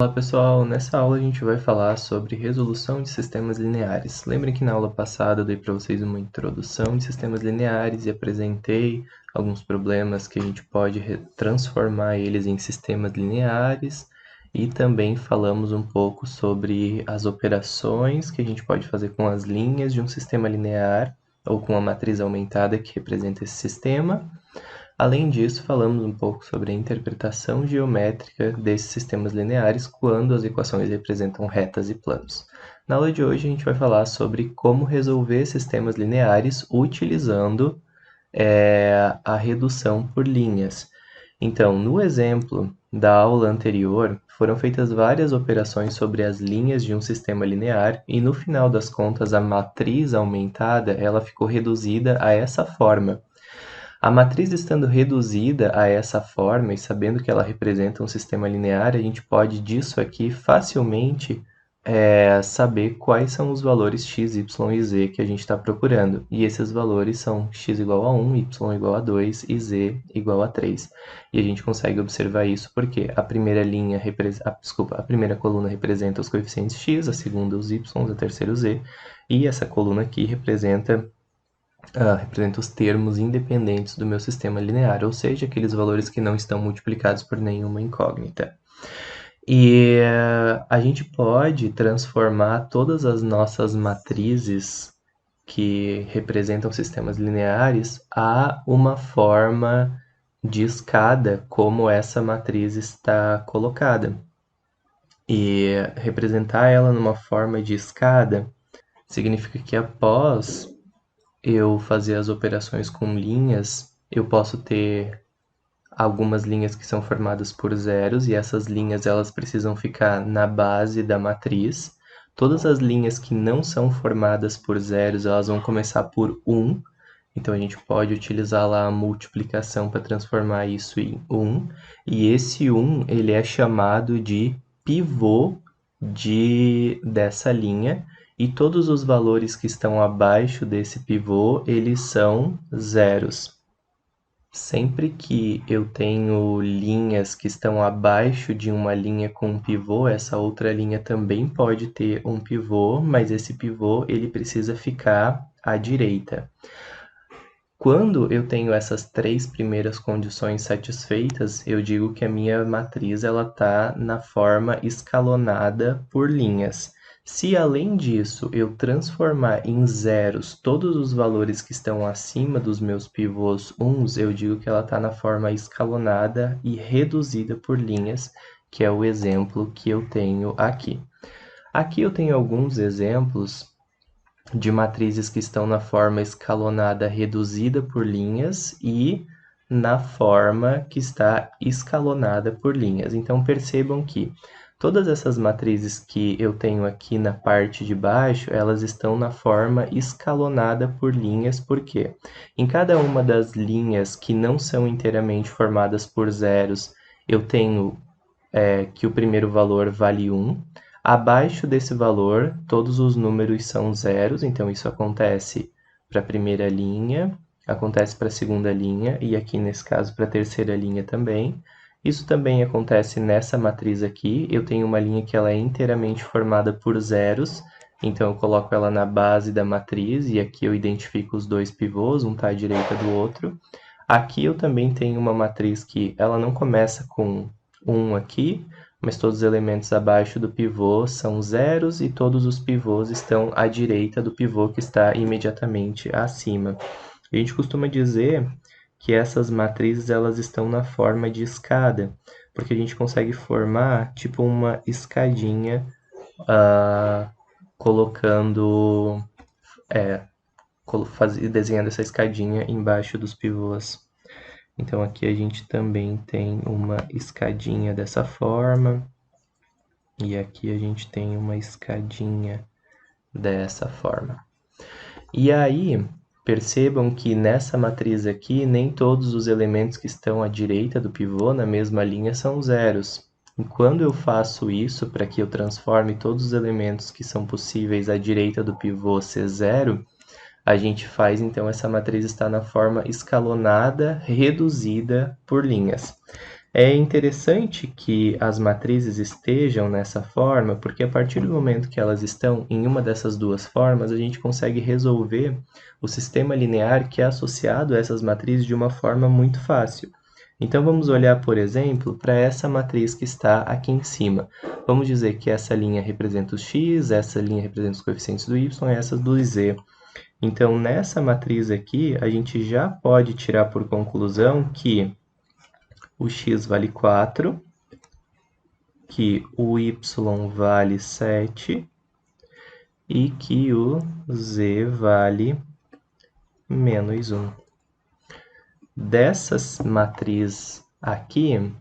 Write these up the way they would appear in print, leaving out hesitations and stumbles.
Olá pessoal, nessa aula a gente vai falar sobre resolução de sistemas lineares. Lembrem que na aula passada eu dei para vocês uma introdução de sistemas lineares e apresentei alguns problemas que a gente pode transformar eles em sistemas lineares e também falamos um pouco sobre as operações que a gente pode fazer com as linhas de um sistema linear ou com a matriz aumentada que representa esse sistema. Além disso, falamos um pouco sobre a interpretação geométrica desses sistemas lineares quando as equações representam retas e planos. Na aula de hoje, a gente vai falar sobre como resolver sistemas lineares utilizando a redução por linhas. Então, no exemplo da aula anterior, foram feitas várias operações sobre as linhas de um sistema linear e, no final das contas, a matriz aumentada ela ficou reduzida a essa forma. A matriz estando reduzida a essa forma e sabendo que ela representa um sistema linear, a gente pode disso aqui facilmente saber quais são os valores x, y e z que a gente está procurando. E esses valores são x igual a 1, y igual a 2 e z igual a 3. E a gente consegue observar isso porque a primeira a primeira coluna representa os coeficientes x, a segunda os y, a terceira o z, e essa coluna aqui representa os termos independentes do meu sistema linear, ou seja, aqueles valores que não estão multiplicados por nenhuma incógnita. E a gente pode transformar todas as nossas matrizes que representam sistemas lineares a uma forma de escada, como essa matriz está colocada. E representar ela numa forma de escada significa que após eu fazer as operações com linhas, eu posso ter algumas linhas que são formadas por zeros e essas linhas elas precisam ficar na base da matriz. Todas as linhas que não são formadas por zeros, elas vão começar por 1. Então a gente pode utilizar lá a multiplicação para transformar isso em 1. E esse 1 ele é chamado de pivô dessa linha. E todos os valores que estão abaixo desse pivô, eles são zeros. Sempre que eu tenho linhas que estão abaixo de uma linha com um pivô, essa outra linha também pode ter um pivô, mas esse pivô ele precisa ficar à direita. Quando eu tenho essas três primeiras condições satisfeitas, eu digo que a minha matriz está na forma escalonada por linhas. Se além disso eu transformar em zeros todos os valores que estão acima dos meus pivôs uns, eu digo que ela está na forma escalonada e reduzida por linhas, que é o exemplo que eu tenho aqui. Aqui eu tenho alguns exemplos de matrizes que estão na forma escalonada reduzida por linhas e na forma que está escalonada por linhas. Então percebam que todas essas matrizes que eu tenho aqui na parte de baixo, elas estão na forma escalonada por linhas, porque em cada uma das linhas que não são inteiramente formadas por zeros, eu tenho que o primeiro valor vale 1. Abaixo desse valor, todos os números são zeros, então isso acontece para a primeira linha, acontece para a segunda linha e aqui nesse caso para a terceira linha também. Isso também acontece nessa matriz aqui, eu tenho uma linha que ela é inteiramente formada por zeros, então eu coloco ela na base da matriz e aqui eu identifico os dois pivôs, um está à direita do outro. Aqui eu também tenho uma matriz que ela não começa com 1 aqui, mas todos os elementos abaixo do pivô são zeros e todos os pivôs estão à direita do pivô que está imediatamente acima. A gente costuma dizer que essas matrizes elas estão na forma de escada, porque a gente consegue formar tipo uma escadinha desenhando essa escadinha embaixo dos pivôs. Então aqui a gente também tem uma escadinha dessa forma. E aqui a gente tem uma escadinha dessa forma. E aí, percebam que nessa matriz aqui, nem todos os elementos que estão à direita do pivô, na mesma linha, são zeros. E quando eu faço isso, para que eu transforme todos os elementos que são possíveis à direita do pivô ser zero, a gente faz, então, essa matriz estar na forma escalonada, reduzida por linhas. É interessante que as matrizes estejam nessa forma, porque a partir do momento que elas estão em uma dessas duas formas, a gente consegue resolver o sistema linear que é associado a essas matrizes de uma forma muito fácil. Então, vamos olhar, por exemplo, para essa matriz que está aqui em cima. Vamos dizer que essa linha representa os x, essa linha representa os coeficientes do y e essa do z. Então, nessa matriz aqui, a gente já pode tirar por conclusão que o x vale 4, que o y vale 7 e que o z vale menos 1. Dessas matrizes aqui,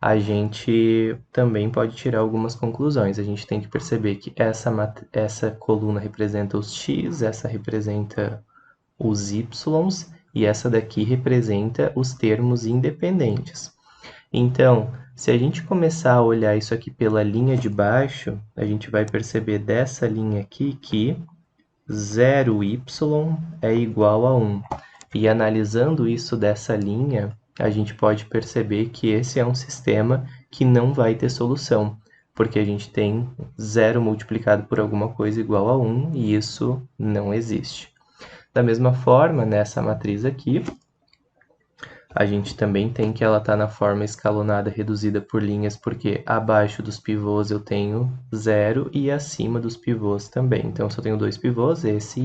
a gente também pode tirar algumas conclusões. A gente tem que perceber que essa coluna representa os x, essa representa os y e essa daqui representa os termos independentes. Então, se a gente começar a olhar isso aqui pela linha de baixo, a gente vai perceber dessa linha aqui que 0y é igual a 1. E analisando isso dessa linha, a gente pode perceber que esse é um sistema que não vai ter solução, porque a gente tem 0 multiplicado por alguma coisa igual a 1, e isso não existe. Da mesma forma, nessa matriz aqui, a gente também tem que ela está na forma escalonada reduzida por linhas, porque abaixo dos pivôs eu tenho 0 e acima dos pivôs também. Então, eu só tenho dois pivôs, esse,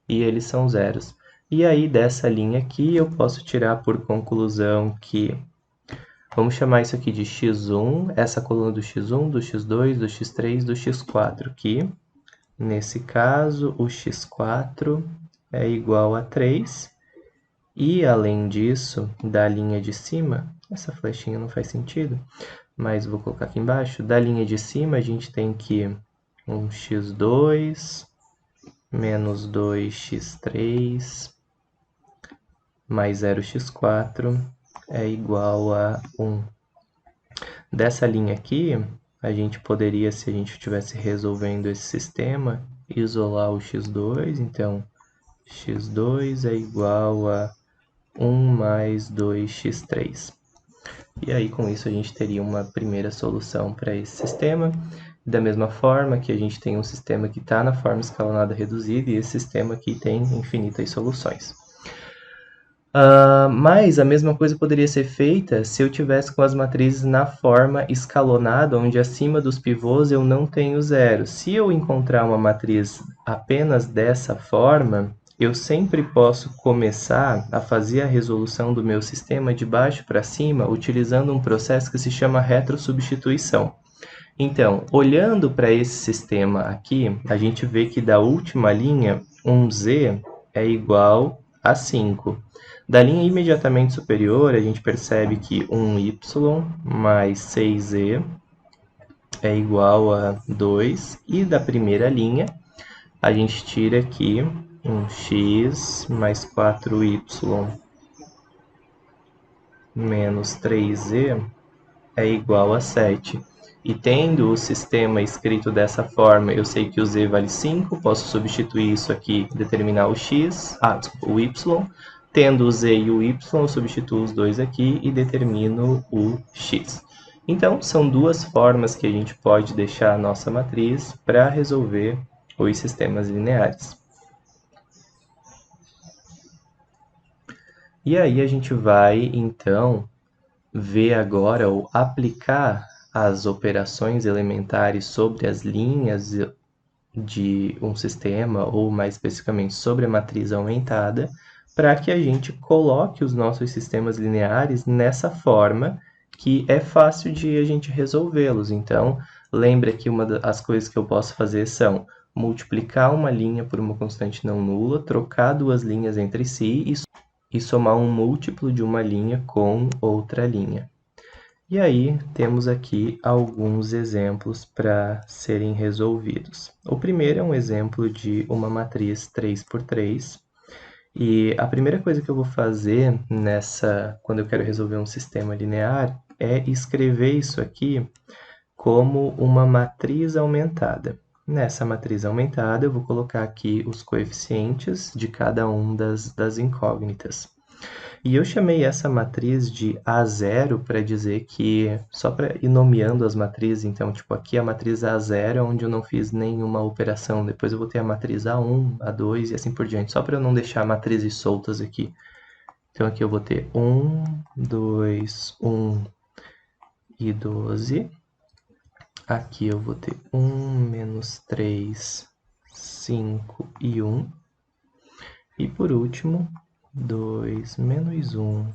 e eles são zeros. E aí, dessa linha aqui, eu posso tirar por conclusão que... Vamos chamar isso aqui de x1, essa coluna do x1, do x2, do x3, do x4, que, nesse caso, o x4 é igual a 3. E, além disso, da linha de cima, essa flechinha não faz sentido, mas vou colocar aqui embaixo, da linha de cima a gente tem que um x2 menos 2x3 mais 0x4 é igual a 1. Dessa linha aqui, a gente poderia, se a gente estivesse resolvendo esse sistema, isolar o x2, então x2 é igual a 1 mais 2x3. E aí, com isso, a gente teria uma primeira solução para esse sistema. Da mesma forma que a gente tem um sistema que está na forma escalonada reduzida e esse sistema aqui tem infinitas soluções. Mas a mesma coisa poderia ser feita se eu tivesse com as matrizes na forma escalonada, onde acima dos pivôs eu não tenho zero. Se eu encontrar uma matriz apenas dessa forma, eu sempre posso começar a fazer a resolução do meu sistema de baixo para cima utilizando um processo que se chama retrosubstituição. Então, olhando para esse sistema aqui, a gente vê que da última linha, um z é igual a 5. Da linha imediatamente superior, a gente percebe que um y mais 6z é igual a 2. E da primeira linha, a gente tira aqui um x mais 4y menos 3z é igual a 7. E tendo o sistema escrito dessa forma, eu sei que o z vale 5, posso substituir isso aqui, determinar o x, o y. Tendo o z e o y, eu substituo os dois aqui e determino o x. Então, são duas formas que a gente pode deixar a nossa matriz para resolver os sistemas lineares. E aí a gente vai, então, ver agora ou aplicar as operações elementares sobre as linhas de um sistema, ou mais especificamente sobre a matriz aumentada, para que a gente coloque os nossos sistemas lineares nessa forma que é fácil de a gente resolvê-los. Então, lembra que uma das coisas que eu posso fazer são multiplicar uma linha por uma constante não nula, trocar duas linhas entre si e somar um múltiplo de uma linha com outra linha. E aí, temos aqui alguns exemplos para serem resolvidos. O primeiro é um exemplo de uma matriz 3×3. E a primeira coisa que eu vou fazer quando eu quero resolver um sistema linear é escrever isso aqui como uma matriz aumentada. Nessa matriz aumentada, eu vou colocar aqui os coeficientes de cada um das incógnitas. E eu chamei essa matriz de A0 para dizer que, só para ir nomeando as matrizes, então, tipo, aqui a matriz A0 é onde eu não fiz nenhuma operação, depois eu vou ter a matriz A1, A2 e assim por diante, só para eu não deixar matrizes soltas aqui. Então, aqui eu vou ter 1, 2, 1 e 12. Aqui eu vou ter 1, menos 3, 5 e 1. E por último, 2, menos 1,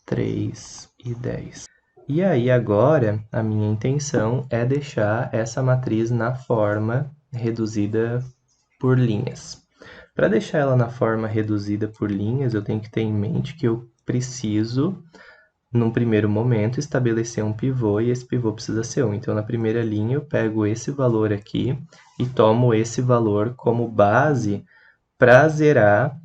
3 e 10. E aí agora, a minha intenção é deixar essa matriz na forma reduzida por linhas. Para deixar ela na forma reduzida por linhas, eu tenho que ter em mente que eu preciso, num primeiro momento, estabelecer um pivô e esse pivô precisa ser 1. Então, na primeira linha, eu pego esse valor aqui e tomo esse valor como base para zerar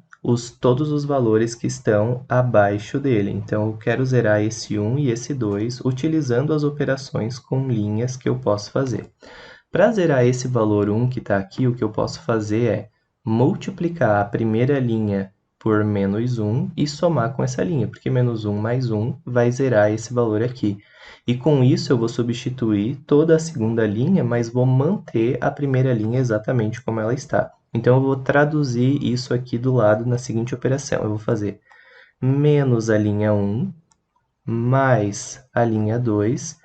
todos os valores que estão abaixo dele. Então, eu quero zerar esse 1 e esse 2 utilizando as operações com linhas que eu posso fazer. Para zerar esse valor 1 que está aqui, o que eu posso fazer é multiplicar a primeira linha por menos 1 e somar com essa linha, porque menos 1 mais 1 vai zerar esse valor aqui. E com isso eu vou substituir toda a segunda linha, mas vou manter a primeira linha exatamente como ela está. Então, eu vou traduzir isso aqui do lado na seguinte operação. Eu vou fazer menos a linha 1 mais a linha 2,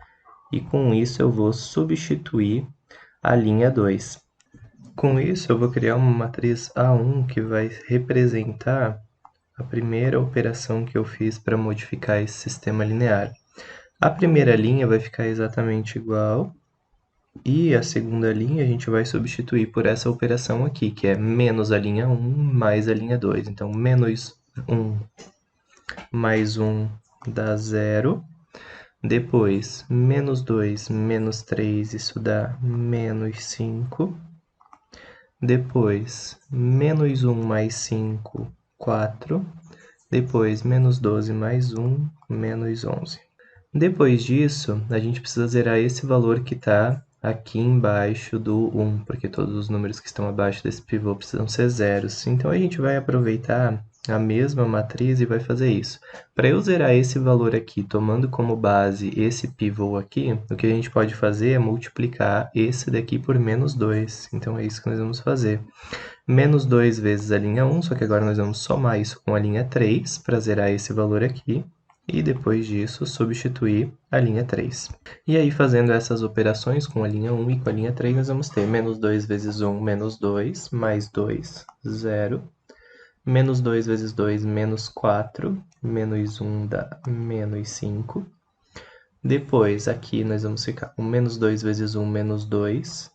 e com isso eu vou substituir a linha 2. Com isso, eu vou criar uma matriz A1 que vai representar a primeira operação que eu fiz para modificar esse sistema linear. A primeira linha vai ficar exatamente igual, e a segunda linha a gente vai substituir por essa operação aqui, que é menos a linha 1 mais a linha 2. Então, menos 1 mais 1 dá 0. Depois, menos 2 menos 3, isso dá menos 5. Depois, menos 1 mais 5, 4. Depois, menos 12 mais 1, menos 11. Depois disso, a gente precisa zerar esse valor que está aqui embaixo do 1, porque todos os números que estão abaixo desse pivô precisam ser zeros. Então, a gente vai aproveitar a mesma matriz e vai fazer isso. Para eu zerar esse valor aqui, tomando como base esse pivô aqui, o que a gente pode fazer é multiplicar esse daqui por menos 2. Então, é isso que nós vamos fazer. Menos 2 vezes a linha 1, só que agora nós vamos somar isso com a linha 3 para zerar esse valor aqui. E depois disso, substituir a linha 3. E aí, fazendo essas operações com a linha 1 e com a linha 3, nós vamos ter menos 2 vezes 1, menos 2, mais 2, 0. Menos 2 vezes 2, menos 4. Menos 1 dá menos 5. Depois, aqui nós vamos ficar com menos 2 vezes 1, menos 2.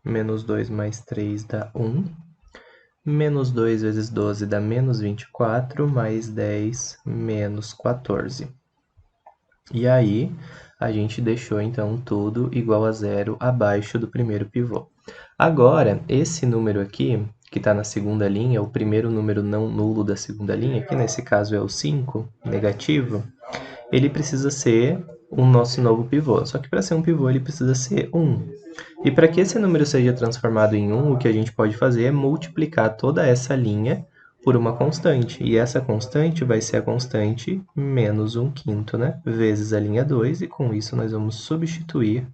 Menos 2 mais 3 dá 1. Menos 2 vezes 12 dá menos 24, mais 10, menos 14. E aí, a gente deixou, então, tudo igual a zero abaixo do primeiro pivô. Agora, esse número aqui, que está na segunda linha, o primeiro número não nulo da segunda linha, que nesse caso é o 5, negativo, ele precisa ser o nosso novo pivô. Só que para ser um pivô, ele precisa ser 1. E para que esse número seja transformado em 1, o que a gente pode fazer é multiplicar toda essa linha por uma constante. E essa constante vai ser a constante menos 1/5, né? Vezes a linha 2, e com isso nós vamos substituir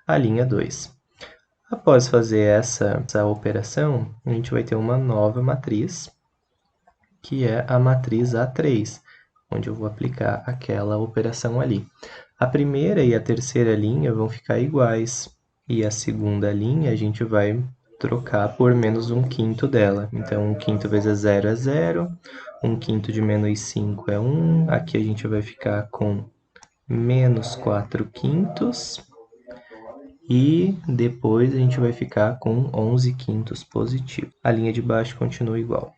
a linha 2. Após fazer essa operação, a gente vai ter uma nova matriz, que é a matriz A3, onde eu vou aplicar aquela operação ali. A primeira e a terceira linha vão ficar iguais, e a segunda linha a gente vai trocar por menos 1/5 dela. Então, 1/5 vezes 0 é 0, 1/5 de menos 5 é 1, aqui a gente vai ficar com menos 4/5, e depois a gente vai ficar com 11/5 positivo. A linha de baixo continua igual.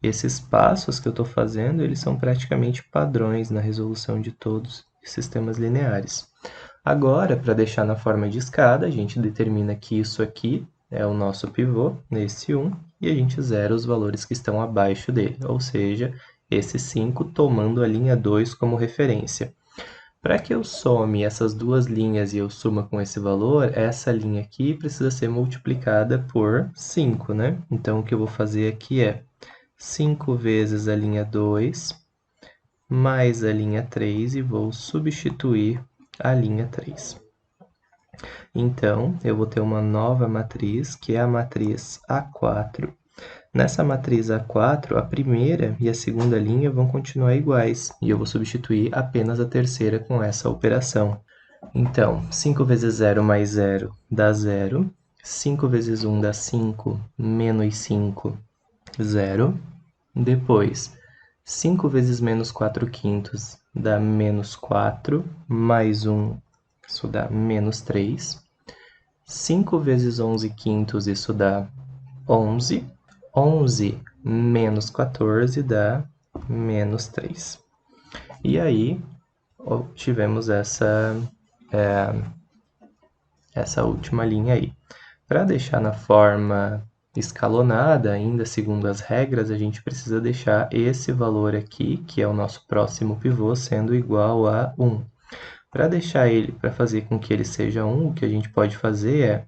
Esses passos que eu estou fazendo, eles são praticamente padrões na resolução de todos os sistemas lineares. Agora, para deixar na forma de escada, a gente determina que isso aqui é o nosso pivô, nesse 1, e a gente zera os valores que estão abaixo dele, ou seja, esse 5 tomando a linha 2 como referência. Para que eu some essas duas linhas e eu suma com esse valor, essa linha aqui precisa ser multiplicada por 5, né? Então, o que eu vou fazer aqui é 5 vezes a linha 2 mais a linha 3 e vou substituir a linha 3. Então, eu vou ter uma nova matriz, que é a matriz A4. Nessa matriz A4, a primeira e a segunda linha vão continuar iguais, e eu vou substituir apenas a terceira com essa operação. Então, 5 vezes 0 mais 0 dá 0. 5 vezes 1 dá 5, menos 5, 0. Depois, 5 vezes menos 4 quintos dá menos 4, mais 1, isso dá menos 3. 5 vezes 11 quintos, isso dá 11. 11 menos 14 dá menos 3. E aí, tivemos essa última linha aí. Para deixar na forma escalonada, ainda segundo as regras, a gente precisa deixar esse valor aqui, que é o nosso próximo pivô, sendo igual a 1. Para fazer com que ele seja 1, o que a gente pode fazer é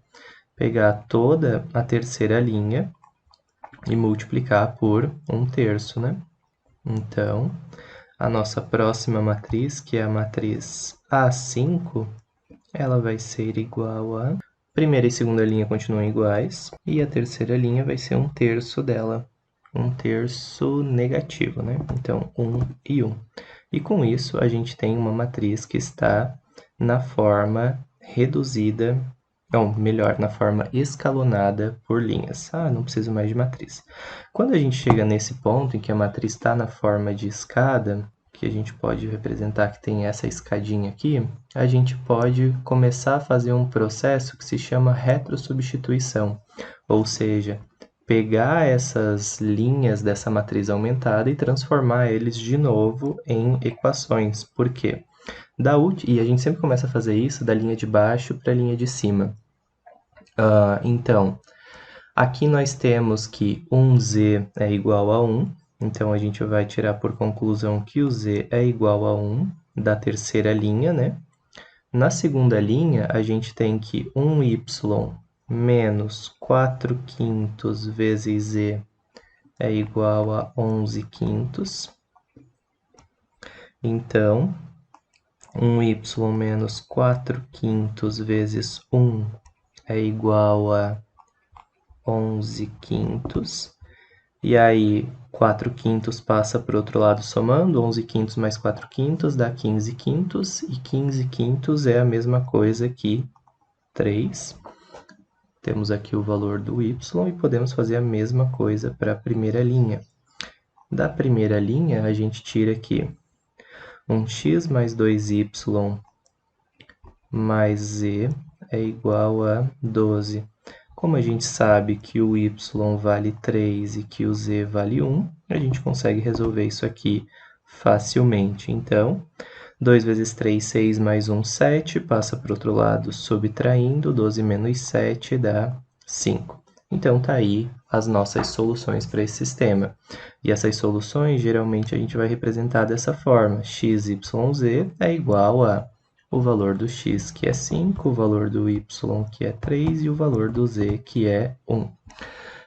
pegar toda a terceira linha e multiplicar por 1/3, né? Então, a nossa próxima matriz, que é a matriz A5, ela vai ser igual a... Primeira e segunda linha continuam iguais, e a terceira linha vai ser 1/3 dela. 1/3 negativo, né? Então, 1 e 1. E com isso, a gente tem uma matriz que está na forma reduzida, ou melhor, na forma escalonada por linhas. Ah, não preciso mais de matriz. Quando a gente chega nesse ponto em que a matriz está na forma de escada, que a gente pode representar que tem essa escadinha aqui, a gente pode começar a fazer um processo que se chama retrosubstituição, ou seja, pegar essas linhas dessa matriz aumentada e transformar eles de novo em equações. Por quê? E a gente sempre começa a fazer isso da linha de baixo para a linha de cima. Então, aqui nós temos que 1z é igual a 1, então a gente vai tirar por conclusão que o z é igual a 1 da terceira linha, né? Na segunda linha, a gente tem que 1y menos 4 quintos vezes z é igual a 11 quintos. Então, 1y menos 4 quintos vezes 1 é igual a 11 quintos. E aí, 4 quintos passa para o outro lado somando, 11 quintos mais 4 quintos dá 15 quintos, e 15 quintos é a mesma coisa que 3. Temos aqui o valor do y e podemos fazer a mesma coisa para a primeira linha. Da primeira linha, a gente tira aqui 1x mais 2y mais z é igual a 12. Como a gente sabe que o y vale 3 e que o z vale 1, a gente consegue resolver isso aqui facilmente. Então, 2 vezes 3, 6, mais 1, 7, passa para o outro lado subtraindo, 12 menos 7 dá 5. Então, tá aí as nossas soluções para esse sistema. E essas soluções, geralmente, a gente vai representar dessa forma. x, y, z é igual a o valor do x, que é 5, o valor do y, que é 3, e o valor do z, que é 1.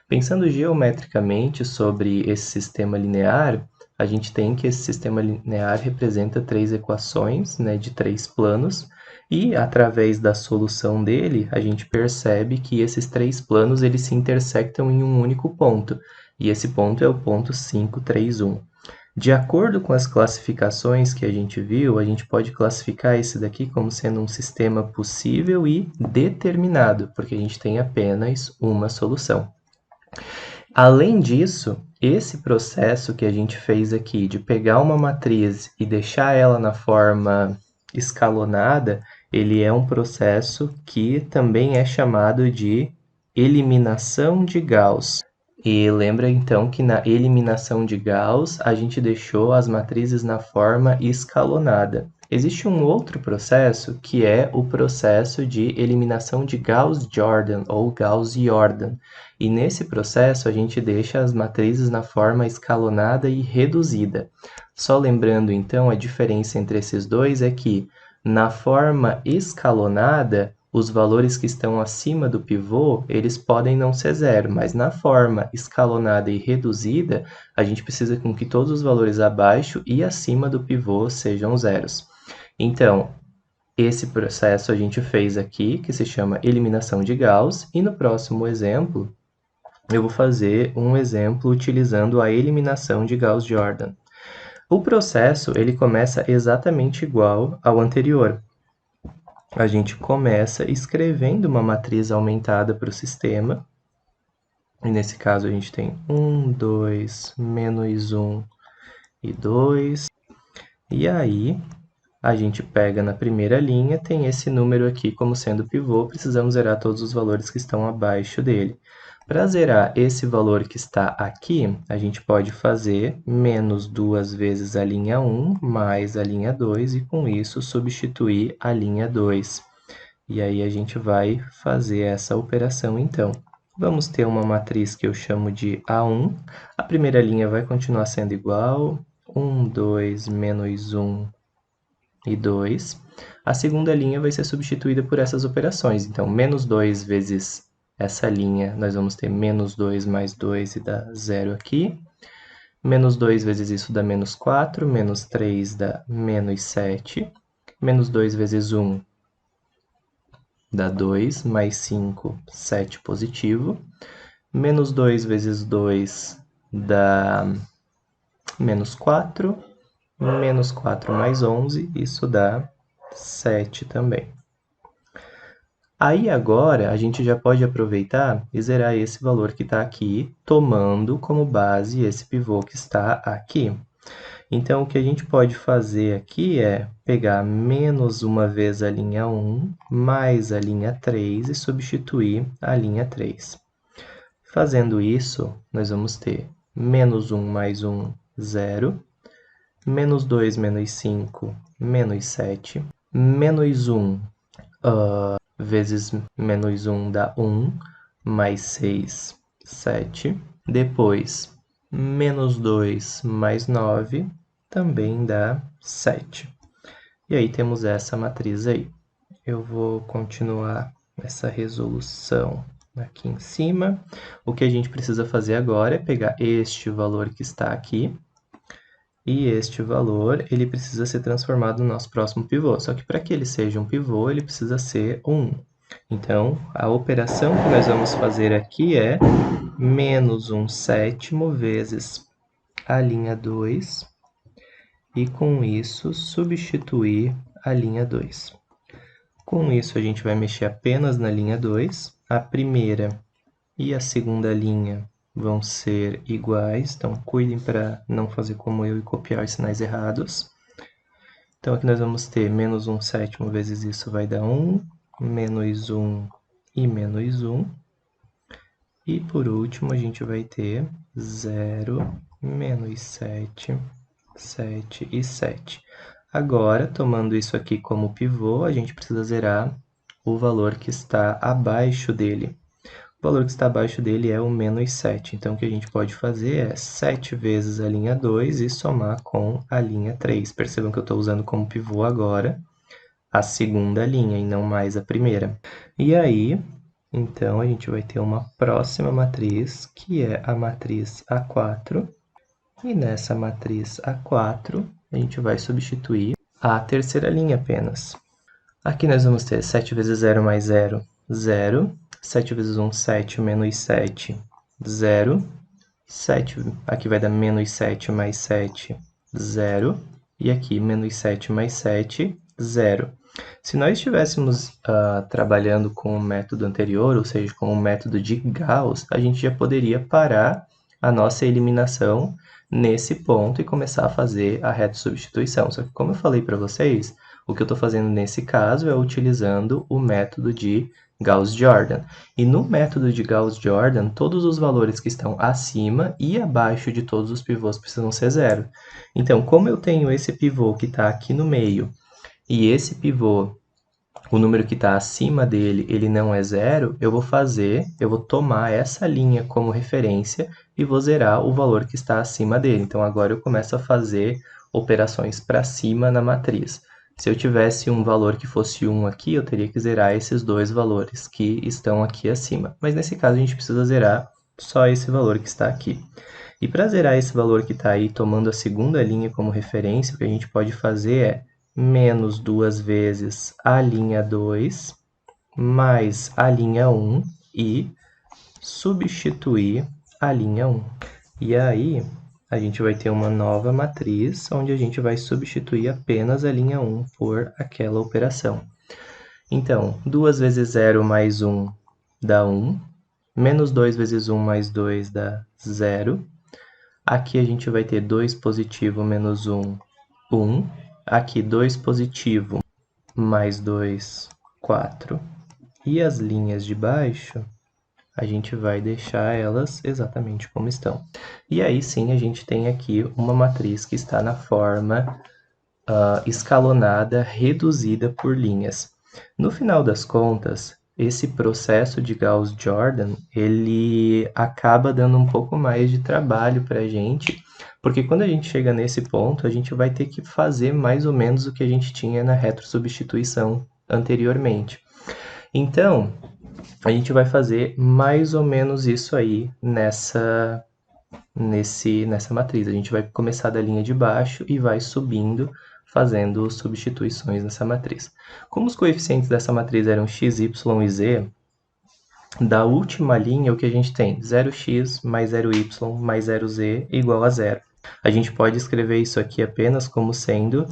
Pensando geometricamente sobre esse sistema linear, a gente tem que esse sistema linear representa 3 equações, né, de 3 planos, e através da solução dele, a gente percebe que esses 3 planos eles se intersectam em um único ponto, e esse ponto é o ponto 5, 3, 1. De acordo com as classificações que a gente viu, a gente pode classificar esse daqui como sendo um sistema possível e determinado, porque a gente tem apenas uma solução. Além disso, esse processo que a gente fez aqui de pegar uma matriz e deixar ela na forma escalonada, ele é um processo que também é chamado de eliminação de Gauss. E lembra então que na eliminação de Gauss a gente deixou as matrizes na forma escalonada. Existe um outro processo que é o processo de eliminação de Gauss-Jordan ou Gauss-Jordan. E nesse processo a gente deixa as matrizes na forma escalonada e reduzida. Só lembrando então, a diferença entre esses dois é que na forma escalonada os valores que estão acima do pivô, eles podem não ser zero, mas na forma escalonada e reduzida, a gente precisa com que todos os valores abaixo e acima do pivô sejam zeros. Então, esse processo a gente fez aqui, que se chama eliminação de Gauss, e no próximo exemplo, eu vou fazer um exemplo utilizando a eliminação de Gauss-Jordan. O processo ele começa exatamente igual ao anterior. A gente começa escrevendo uma matriz aumentada para o sistema. E nesse caso a gente tem 1, 2, menos 1 e 2. E aí a gente pega na primeira linha, tem esse número aqui como sendo pivô, precisamos zerar todos os valores que estão abaixo dele. Para zerar esse valor que está aqui, a gente pode fazer menos 2 vezes a linha 1 mais a linha 2 e com isso substituir a linha 2. E aí a gente vai fazer essa operação então. Vamos ter uma matriz que eu chamo de A1. A primeira linha vai continuar sendo igual, 1, 2, menos 1 e 2. A segunda linha vai ser substituída por essas operações. Então, menos 2 vezes essa linha, nós vamos ter menos 2 mais 2 e dá 0 aqui. Menos 2 vezes isso dá menos 4, menos 3 dá menos 7. Menos 2 vezes 1 dá 2, mais 5, 7 positivo. Menos 2 vezes 2 dá menos 4. Menos 4 mais 11, isso dá 7 também. Aí agora a gente já pode aproveitar e zerar esse valor que está aqui, tomando como base esse pivô que está aqui. Então, o que a gente pode fazer aqui é pegar menos uma vez a linha 1, mais a linha 3 e substituir a linha 3. Fazendo isso, nós vamos ter menos 1 mais 1, 0. Menos 2 menos 5, menos 7. Menos 1 vezes menos 1 dá 1, mais 6, 7. Depois, menos 2 mais 9 também dá 7. E aí temos essa matriz aí. Eu vou continuar essa resolução aqui em cima. O que a gente precisa fazer agora é pegar este valor que está aqui, e este valor ele precisa ser transformado no nosso próximo pivô. Só que para que ele seja um pivô, ele precisa ser 1. Então, a operação que nós vamos fazer aqui é menos 1/7 vezes a linha 2, e com isso substituir a linha 2. Com isso, a gente vai mexer apenas na linha 2. A primeira e a segunda linha vão ser iguais, então cuidem para não fazer como eu e copiar os sinais errados. Então, aqui nós vamos ter menos 1/7 vezes isso vai dar 1, menos 1 e menos 1. E, por último, a gente vai ter 0, menos 7, 7 e 7. Agora, tomando isso aqui como pivô, a gente precisa zerar o valor que está abaixo dele. O valor que está abaixo dele é o menos 7. Então, o que a gente pode fazer é 7 vezes a linha 2 e somar com a linha 3. Percebam que eu estou usando como pivô agora a segunda linha e não mais a primeira. E aí, então, a gente vai ter uma próxima matriz, que é a matriz A4. E nessa matriz A4, a gente vai substituir a terceira linha apenas. Aqui nós vamos ter 7 vezes 0 mais 0, 0. 7 vezes 1, 7, menos 7, 0. 7, aqui vai dar menos 7 mais 7, 0. E aqui, menos 7 mais 7, 0. Se nós estivéssemos trabalhando com o método anterior, ou seja, com o método de Gauss, a gente já poderia parar a nossa eliminação nesse ponto e começar a fazer a reto-substituição. Só que, como eu falei para vocês, o que eu estou fazendo nesse caso é utilizando o método de Gauss-Jordan. E no método de Gauss-Jordan, todos os valores que estão acima e abaixo de todos os pivôs precisam ser zero. Então, como eu tenho esse pivô que está aqui no meio, e esse pivô, o número que está acima dele, ele não é zero, eu vou tomar essa linha como referência e vou zerar o valor que está acima dele. Então, agora eu começo a fazer operações para cima na matriz. Se eu tivesse um valor que fosse 1 aqui, eu teria que zerar esses dois valores que estão aqui acima. Mas nesse caso a gente precisa zerar só esse valor que está aqui. E para zerar esse valor que está aí, tomando a segunda linha como referência, o que a gente pode fazer é menos 2 vezes a linha 2 mais a linha 1 e substituir a linha 1. E aí, a gente vai ter uma nova matriz, onde a gente vai substituir apenas a linha 1 por aquela operação. Então, 2 vezes 0 mais 1 dá 1, menos 2 vezes 1 mais 2 dá 0. Aqui a gente vai ter 2 positivo menos 1, 1. Aqui 2 positivo mais 2, 4. E as linhas de baixo, a gente vai deixar elas exatamente como estão. E aí sim a gente tem aqui uma matriz que está na forma escalonada, reduzida por linhas. No final das contas, esse processo de Gauss-Jordan, ele acaba dando um pouco mais de trabalho para a gente, porque quando a gente chega nesse ponto, a gente vai ter que fazer mais ou menos o que a gente tinha na retrosubstituição anteriormente. Então, a gente vai fazer mais ou menos isso aí nessa matriz. A gente vai começar da linha de baixo e vai subindo, fazendo substituições nessa matriz. Como os coeficientes dessa matriz eram x, y e z, da última linha o que a gente tem? 0x mais 0y mais 0z igual a 0. A gente pode escrever isso aqui apenas como sendo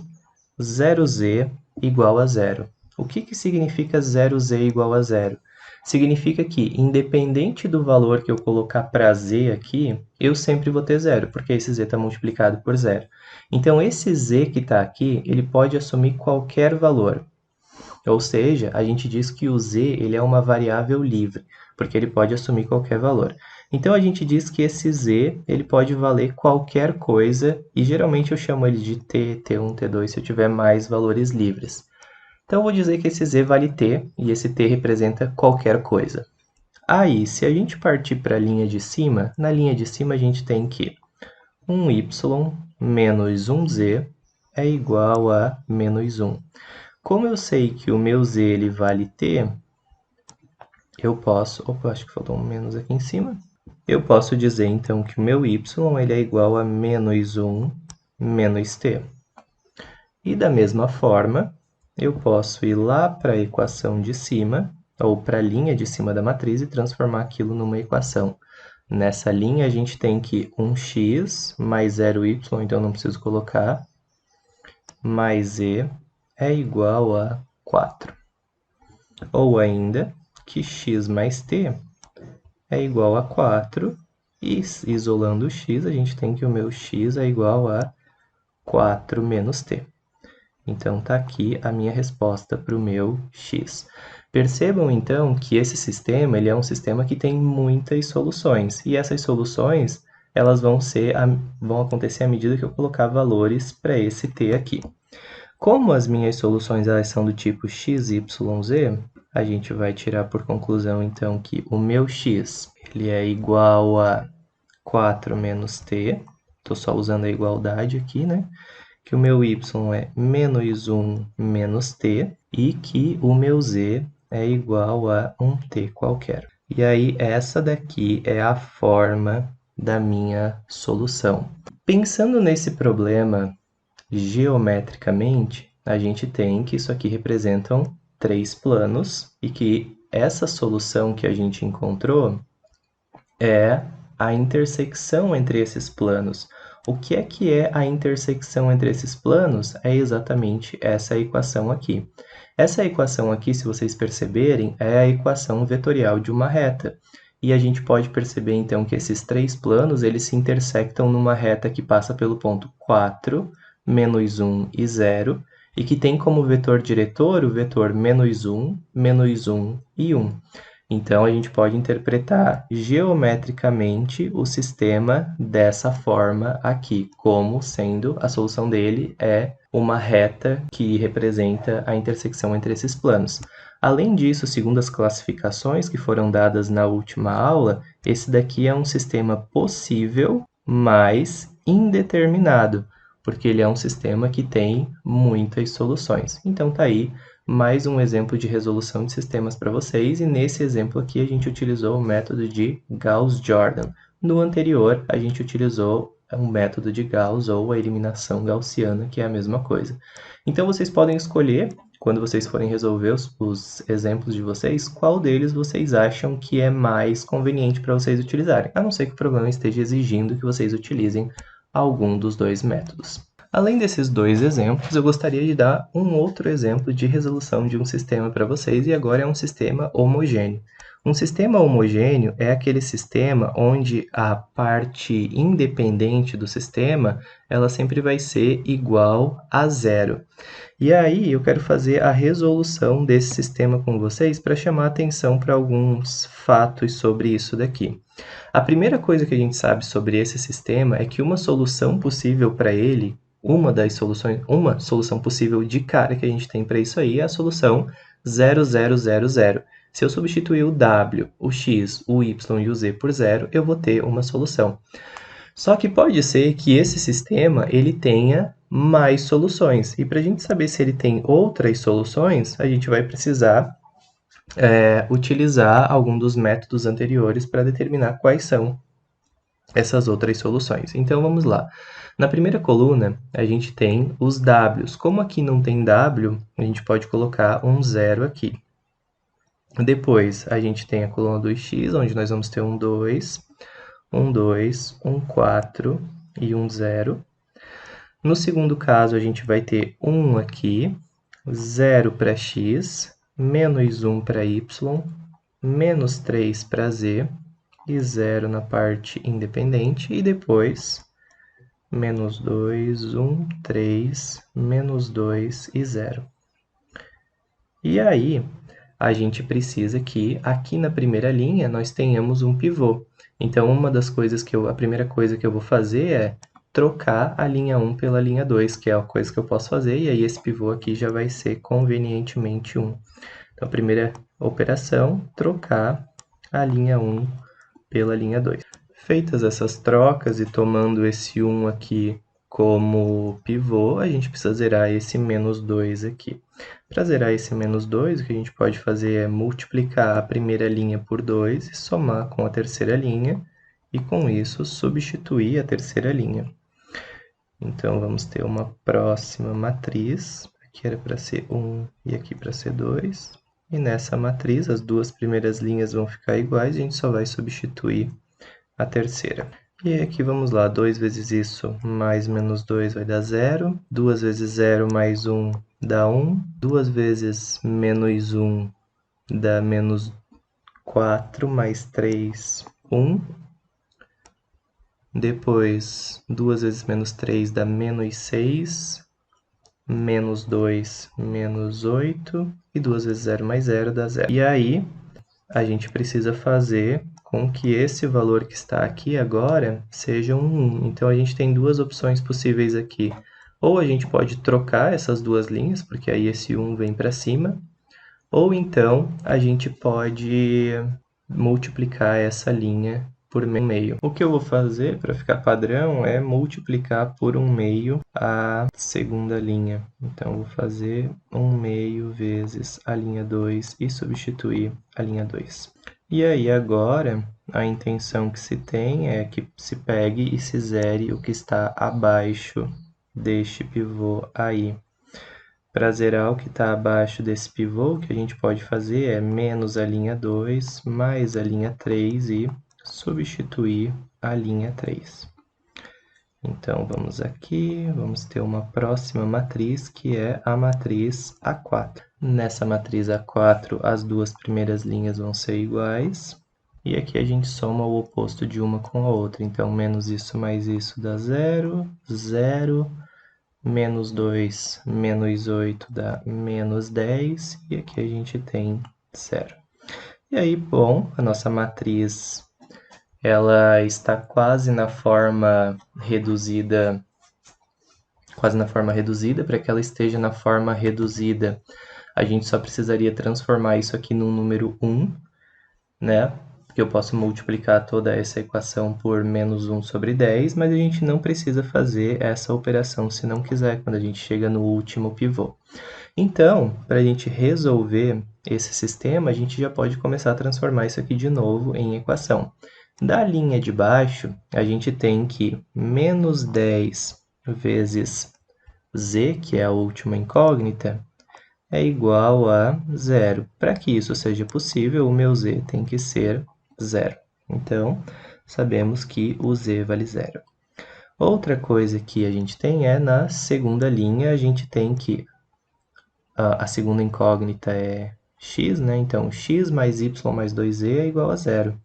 0z igual a 0. O que significa 0z igual a 0? Significa que, independente do valor que eu colocar para z aqui, eu sempre vou ter 0, porque esse z está multiplicado por 0. Então, esse z que está aqui, ele pode assumir qualquer valor. Ou seja, a gente diz que o z ele é uma variável livre, porque ele pode assumir qualquer valor. Então, a gente diz que esse z ele pode valer qualquer coisa, e geralmente eu chamo ele de t, t1, t2, se eu tiver mais valores livres. Então, eu vou dizer que esse z vale t, e esse t representa qualquer coisa. Aí, se a gente partir para a linha de cima, na linha de cima a gente tem que 1y menos 1z é igual a menos 1. Como eu sei que o meu z ele vale t, eu posso... Opa, acho que faltou um menos aqui em cima. Eu posso dizer, então, que o meu y ele é igual a menos 1 menos t. E da mesma forma, eu posso ir lá para a equação de cima, ou para a linha de cima da matriz, e transformar aquilo numa equação. Nessa linha, a gente tem que 1x mais 0y, então não preciso colocar, mais z é igual a 4. Ou ainda, que x mais t é igual a 4, e isolando o x, a gente tem que o meu x é igual a 4 menos t. Então, está aqui a minha resposta para o meu x. Percebam, então, que esse sistema ele é um sistema que tem muitas soluções. E essas soluções elas vão acontecer à medida que eu colocar valores para esse t aqui. Como as minhas soluções elas são do tipo x, y, z, a gente vai tirar por conclusão, então, que o meu x ele é igual a 4 menos t. Estou só usando a igualdade aqui, né? Que o meu y é menos 1 menos t e que o meu z é igual a um t qualquer. E aí, essa daqui é a forma da minha solução. Pensando nesse problema geometricamente, a gente tem que isso aqui representam 3 planos e que essa solução que a gente encontrou é a intersecção entre esses planos. O que é a intersecção entre esses planos? É exatamente essa equação aqui. Essa equação aqui, se vocês perceberem, é a equação vetorial de uma reta. E a gente pode perceber, então, que esses 3 planos eles se intersectam numa reta que passa pelo ponto 4, menos 1 e 0, e que tem como vetor diretor o vetor menos 1 e 1. Então, a gente pode interpretar geometricamente o sistema dessa forma aqui, como sendo a solução dele é uma reta que representa a intersecção entre esses planos. Além disso, segundo as classificações que foram dadas na última aula, esse daqui é um sistema possível, mas indeterminado. porque ele é um sistema que tem muitas soluções. Então tá aí mais um exemplo de resolução de sistemas para vocês, e nesse exemplo aqui a gente utilizou o método de Gauss-Jordan. No anterior, a gente utilizou um método de Gauss ou a eliminação gaussiana, que é a mesma coisa. Então vocês podem escolher, quando vocês forem resolver os exemplos de vocês, qual deles vocês acham que é mais conveniente para vocês utilizarem, a não ser que o problema esteja exigindo que vocês utilizem algum dos dois métodos. Além desses dois exemplos, eu gostaria de dar um outro exemplo de resolução de um sistema para vocês, e agora é um sistema homogêneo. Um sistema homogêneo é aquele sistema onde a parte independente do sistema ela sempre vai ser igual a zero. E aí eu quero fazer a resolução desse sistema com vocês para chamar atenção para alguns fatos sobre isso daqui. A primeira coisa que a gente sabe sobre esse sistema é que uma solução possível para ele, uma solução possível de cara que a gente tem para isso aí é a solução 0000. Se eu substituir o w, o x, o y e o z por zero, eu vou ter uma solução. Só que pode ser que esse sistema ele tenha mais soluções. E para a gente saber se ele tem outras soluções, a gente vai precisar utilizar algum dos métodos anteriores para determinar quais são essas outras soluções. Então, vamos lá. Na primeira coluna, a gente tem os w's. Como aqui não tem w, a gente pode colocar um zero aqui. Depois, a gente tem a coluna do x, onde nós vamos ter um 2, um 2, um 4 e um 0. No segundo caso, a gente vai ter 1 aqui, 0 para x, menos 1 para y, menos 3 para z e 0 na parte independente. E depois, menos 2, 1, 3, menos 2 e 0. E aí, a gente precisa que aqui na primeira linha nós tenhamos um pivô. Então, a primeira coisa que eu vou fazer é trocar a linha 1 pela linha 2, que é a coisa que eu posso fazer, e aí esse pivô aqui já vai ser convenientemente 1. Então, a primeira operação, trocar a linha 1 pela linha 2. Feitas essas trocas e tomando esse 1 aqui como pivô, a gente precisa zerar esse menos 2 aqui. Para zerar esse menos 2, o que a gente pode fazer é multiplicar a primeira linha por 2 e somar com a terceira linha, e com isso substituir a terceira linha. Então, vamos ter uma próxima matriz, aqui era para ser 1 e aqui para ser 2. E nessa matriz, as duas primeiras linhas vão ficar iguais, a gente só vai substituir a terceira. E aqui vamos lá, 2 vezes isso mais menos 2 vai dar 0, 2 vezes 0 mais 1 dá 1, 2 vezes menos 1 dá menos 4, mais 3, 1. Depois, 2 vezes menos 3 dá menos 6, menos 2, menos 8, e 2 vezes 0 mais 0 dá 0. E aí, a gente precisa fazer com que esse valor que está aqui agora seja um 1. Então, a gente tem duas opções possíveis aqui. Ou a gente pode trocar essas duas linhas, porque aí esse 1 vem para cima, ou então a gente pode multiplicar essa linha por meio. O que eu vou fazer para ficar padrão é multiplicar por 1/2 a segunda linha. Então, eu vou fazer 1/2 vezes a linha 2 e substituir a linha 2. E aí, agora, a intenção que se tem é que se pegue e se zere o que está abaixo deste pivô aí. Para zerar o que está abaixo desse pivô, o que a gente pode fazer é menos a linha 2 mais a linha 3 e substituir a linha 3. Então, vamos aqui, vamos ter uma próxima matriz, que é a matriz A4. Nessa matriz A4, as duas primeiras linhas vão ser iguais, e aqui a gente soma o oposto de uma com a outra. Então, menos isso mais isso dá 0, 0, menos 2 menos 8 dá menos 10, e aqui a gente tem 0. E aí, bom, a nossa matriz ela está quase na forma reduzida. Para que ela esteja na forma reduzida, a gente só precisaria transformar isso aqui num número 1, né? porque eu posso multiplicar toda essa equação por menos 1 sobre 10, mas a gente não precisa fazer essa operação se não quiser, quando a gente chega no último pivô. Então, para a gente resolver esse sistema, a gente já pode começar a transformar isso aqui de novo em equação. Da linha de baixo, a gente tem que menos 10 vezes z, que é a última incógnita, é igual a zero. Para que isso seja possível, o meu z tem que ser zero. Então, sabemos que o z vale zero. Outra coisa que a gente tem é, na segunda linha, a gente tem que... A segunda incógnita é x, né? Então, x mais y mais 2z é igual a zero.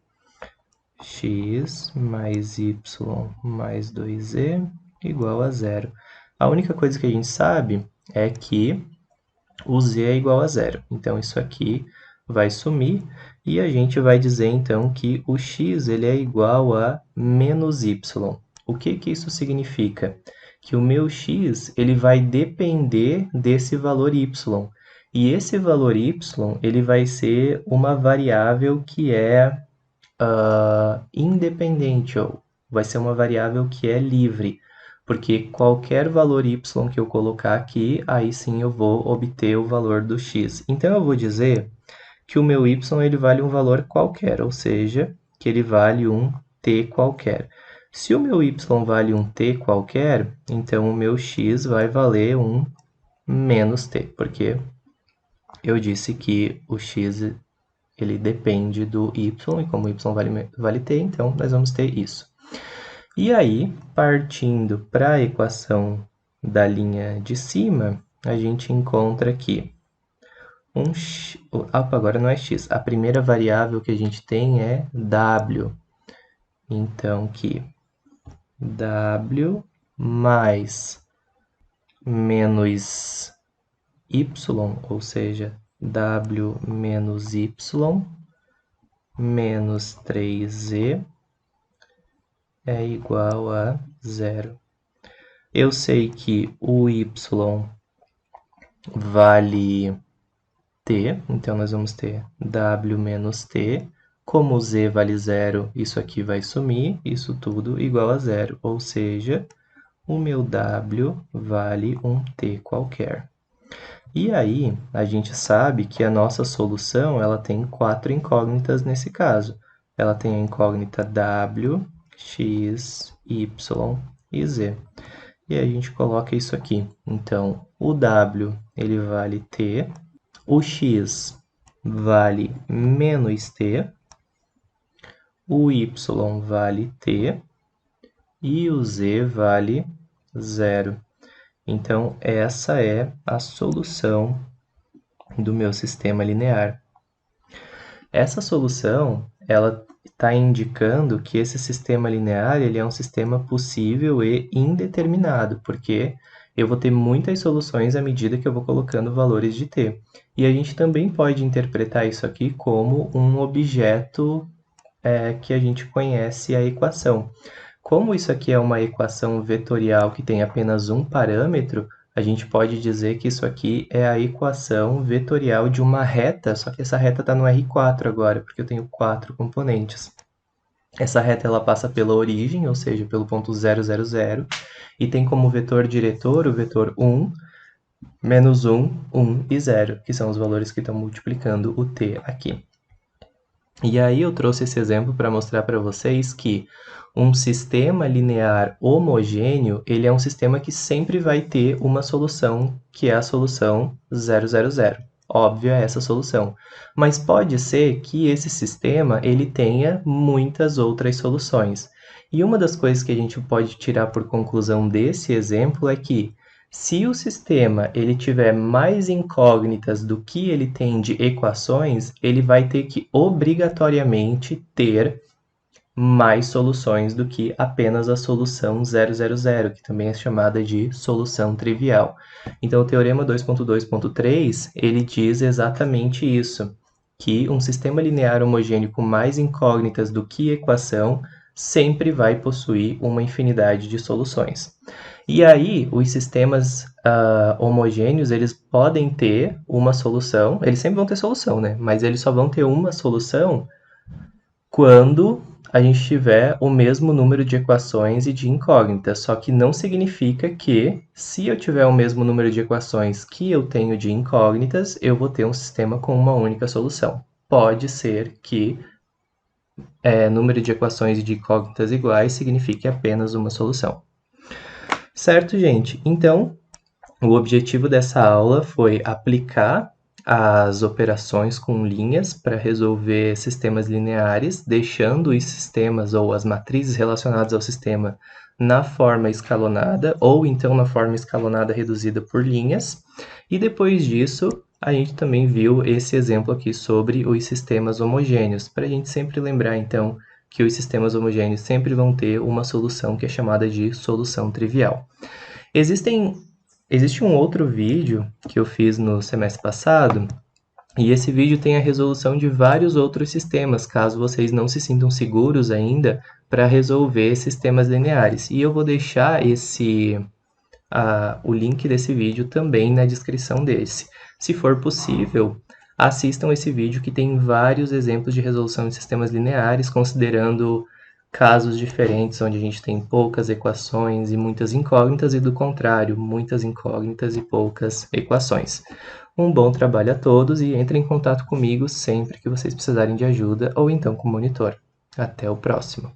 X mais y mais 2z igual a zero. A única coisa que a gente sabe é que o z é igual a zero. Então, isso aqui vai sumir e a gente vai dizer, então, que o x ele é igual a menos y. O que que isso significa? Que o meu x ele vai depender desse valor y. E esse valor y ele vai ser uma variável que é independente, ou vai ser uma variável que é livre, porque qualquer valor y que eu colocar aqui, aí sim eu vou obter o valor do x. Então, eu vou dizer que o meu y ele vale um valor qualquer, ou seja, que ele vale um t qualquer. Se o meu y vale um t qualquer, então o meu x vai valer um menos t, porque eu disse que o x ele depende do y, e como y vale t, então nós vamos ter isso. E aí, partindo para a equação da linha de cima, a gente encontra aqui agora não é x, a primeira variável que a gente tem é w. Então, que w mais menos y, ou seja, w menos y menos 3z é igual a zero. Eu sei que o y vale t, então nós vamos ter w menos t. Como z vale zero, isso aqui vai sumir, isso tudo igual a zero, ou seja, o meu w vale um t qualquer. E aí, a gente sabe que a nossa solução ela tem 4 incógnitas nesse caso. Ela tem a incógnita w, x, y e z. E aí a gente coloca isso aqui. Então, o w ele vale t, o x vale menos t, o y vale t e o z vale zero. Então, essa é a solução do meu sistema linear. Essa solução, ela está indicando que esse sistema linear ele é um sistema possível e indeterminado, porque eu vou ter muitas soluções à medida que eu vou colocando valores de t. E a gente também pode interpretar isso aqui como um objeto que a gente conhece a equação. Como isso aqui é uma equação vetorial que tem apenas um parâmetro, a gente pode dizer que isso aqui é a equação vetorial de uma reta, só que essa reta está no R4 agora, porque eu tenho 4 componentes. Essa reta ela passa pela origem, ou seja, pelo ponto 0, 0, 0, e tem como vetor diretor o vetor 1, menos 1, 1 e 0, que são os valores que estão multiplicando o t aqui. E aí eu trouxe esse exemplo para mostrar para vocês que um sistema linear homogêneo, ele é um sistema que sempre vai ter uma solução, que é a solução 0, 0, 0. Óbvio é essa solução. Mas pode ser que esse sistema ele tenha muitas outras soluções. E uma das coisas que a gente pode tirar por conclusão desse exemplo é que se o sistema ele tiver mais incógnitas do que ele tem de equações, ele vai ter que obrigatoriamente ter mais soluções do que apenas a solução 0, 0, 0, que também é chamada de solução trivial. Então, o teorema 2.2.3, ele diz exatamente isso, que um sistema linear homogêneo com mais incógnitas do que equação sempre vai possuir uma infinidade de soluções. E aí, os sistemas homogêneos, eles podem ter uma solução, eles sempre vão ter solução, né? Mas eles só vão ter uma solução quando a gente tiver o mesmo número de equações e de incógnitas, só que não significa que, se eu tiver o mesmo número de equações que eu tenho de incógnitas, eu vou ter um sistema com uma única solução. Pode ser que número de equações e de incógnitas iguais signifique apenas uma solução. Certo, gente? Então, o objetivo dessa aula foi aplicar as operações com linhas para resolver sistemas lineares, deixando os sistemas ou as matrizes relacionadas ao sistema na forma escalonada, ou então na forma escalonada reduzida por linhas. E depois disso, a gente também viu esse exemplo aqui sobre os sistemas homogêneos, para a gente sempre lembrar, então, que os sistemas homogêneos sempre vão ter uma solução que é chamada de solução trivial. Existe um outro vídeo que eu fiz no semestre passado, e esse vídeo tem a resolução de vários outros sistemas, caso vocês não se sintam seguros ainda para resolver sistemas lineares. E eu vou deixar o link desse vídeo também na descrição desse. Se for possível, assistam esse vídeo que tem vários exemplos de resolução de sistemas lineares, considerando casos diferentes, onde a gente tem poucas equações e muitas incógnitas, e do contrário, muitas incógnitas e poucas equações. Um bom trabalho a todos e entrem em contato comigo sempre que vocês precisarem de ajuda ou então com o monitor. Até o próximo!